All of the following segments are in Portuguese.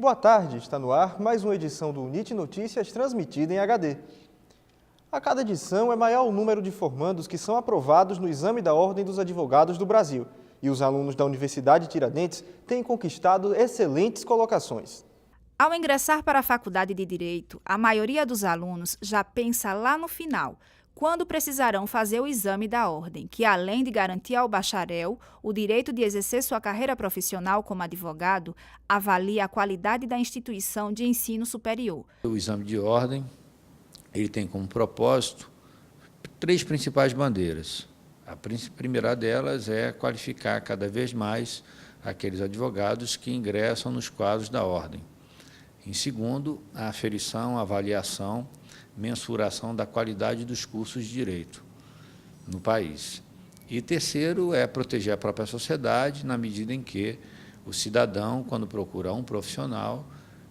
Boa tarde, está no ar mais uma edição do UNIT Notícias transmitida em HD. A cada edição é maior o número de formandos que são aprovados no Exame da Ordem dos Advogados do Brasil. E os alunos da Universidade Tiradentes têm conquistado excelentes colocações. Ao ingressar para a Faculdade de Direito, a maioria dos alunos já pensa lá no final, quando precisarão fazer o exame da ordem, que além de garantir ao bacharel o direito de exercer sua carreira profissional como advogado, avalia a qualidade da instituição de ensino superior. O exame de ordem, ele tem como propósito 3 principais bandeiras. A primeira delas é qualificar cada vez mais aqueles advogados que ingressam nos quadros da ordem. Em segundo, a aferição, a avaliação, mensuração da qualidade dos cursos de direito no país. E terceiro é proteger a própria sociedade, na medida em que o cidadão, quando procura um profissional,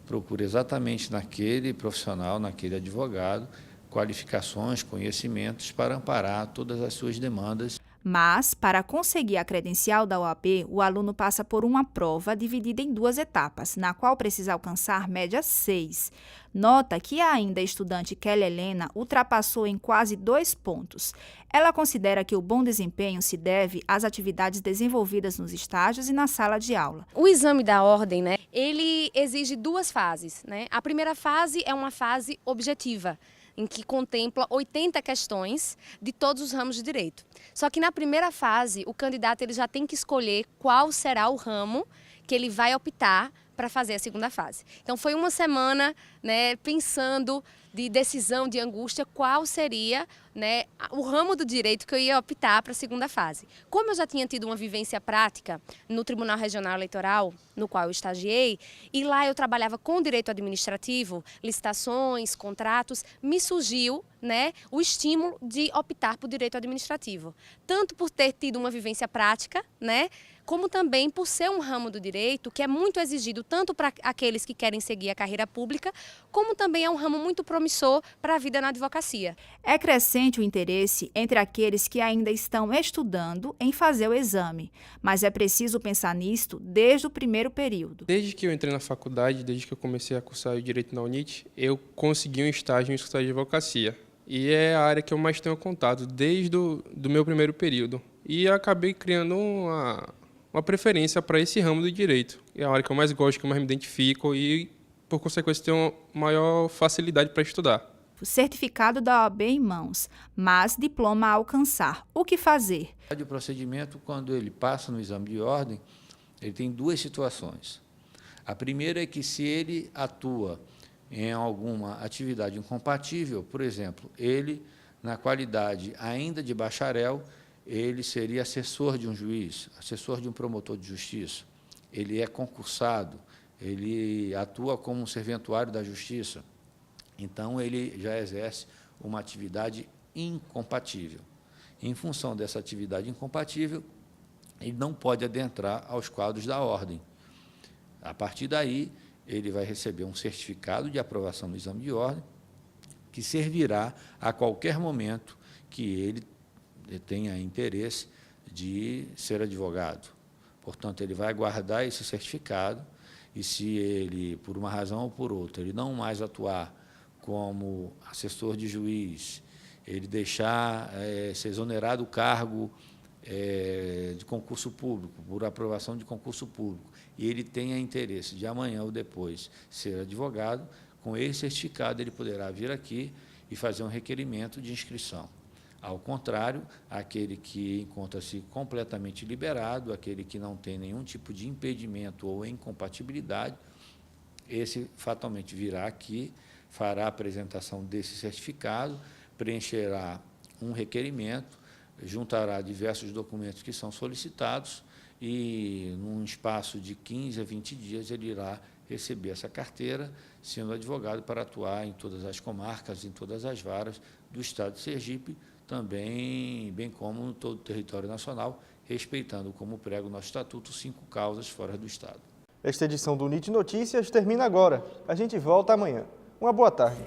procura exatamente naquele profissional, naquele advogado, qualificações, conhecimentos para amparar todas as suas demandas. Mas, para conseguir a credencial da OAB, o aluno passa por uma prova dividida em 2 etapas, na qual precisa alcançar média 6. Nota que a ainda estudante Kelly Helena ultrapassou em quase 2 pontos. Ela considera que o bom desempenho se deve às atividades desenvolvidas nos estágios e na sala de aula. O exame da ordem, ele exige 2 fases. A primeira fase é uma fase objetiva, em que contempla 80 questões de todos os ramos de direito. Só que na primeira fase, o candidato ele já tem que escolher qual será o ramo que ele vai optar para fazer a segunda fase. Então foi uma semana pensando de decisão, de angústia, qual seria o ramo do direito que eu ia optar para a segunda fase. Como eu já tinha tido uma vivência prática no Tribunal Regional Eleitoral, no qual eu estagiei, e lá eu trabalhava com direito administrativo, licitações, contratos, me surgiu o estímulo de optar por direito administrativo. Tanto por ter tido uma vivência prática, como também por ser um ramo do direito que é muito exigido tanto para aqueles que querem seguir a carreira pública, como também é um ramo muito promissor para a vida na advocacia. É crescente o interesse entre aqueles que ainda estão estudando em fazer o exame, mas é preciso pensar nisto desde o primeiro período. Desde que eu entrei na faculdade, desde que eu comecei a cursar o Direito na UNIT, eu consegui um estágio em escritório de advocacia. E é a área que eu mais tenho contato desde do meu primeiro período. E acabei criando uma preferência para esse ramo do direito. É a área que eu mais gosto, que eu mais me identifico e, por consequência, tenho maior facilidade para estudar. O certificado da OAB em mãos, mas diploma a alcançar. O que fazer? O procedimento, quando ele passa no exame de ordem, ele tem 2 situações. A primeira é que, se ele atua em alguma atividade incompatível, por exemplo, ele, na qualidade ainda de bacharel, ele seria assessor de um juiz, assessor de um promotor de justiça, ele é concursado, ele atua como um serventuário da justiça, então ele já exerce uma atividade incompatível. Em função dessa atividade incompatível, ele não pode adentrar aos quadros da ordem. A partir daí, ele vai receber um certificado de aprovação do exame de ordem, que servirá a qualquer momento que ele tenha interesse de ser advogado. Portanto, ele vai guardar esse certificado e, se ele, por uma razão ou por outra, ele não mais atuar como assessor de juiz, ele deixar ser exonerado o cargo de concurso público, por aprovação de concurso público, e ele tenha interesse de amanhã ou depois ser advogado, com esse certificado ele poderá vir aqui e fazer um requerimento de inscrição. Ao contrário, aquele que encontra-se completamente liberado, aquele que não tem nenhum tipo de impedimento ou incompatibilidade, esse fatalmente virá aqui, fará a apresentação desse certificado, preencherá um requerimento, juntará diversos documentos que são solicitados e, num espaço de 15 a 20 dias, ele irá receber essa carteira, sendo advogado para atuar em todas as comarcas, em todas as varas do Estado de Sergipe, também, bem como no todo o território nacional, respeitando, como prega o nosso Estatuto, 5 causas fora do Estado. Esta edição do UNIT Notícias termina agora. A gente volta amanhã. Uma boa tarde.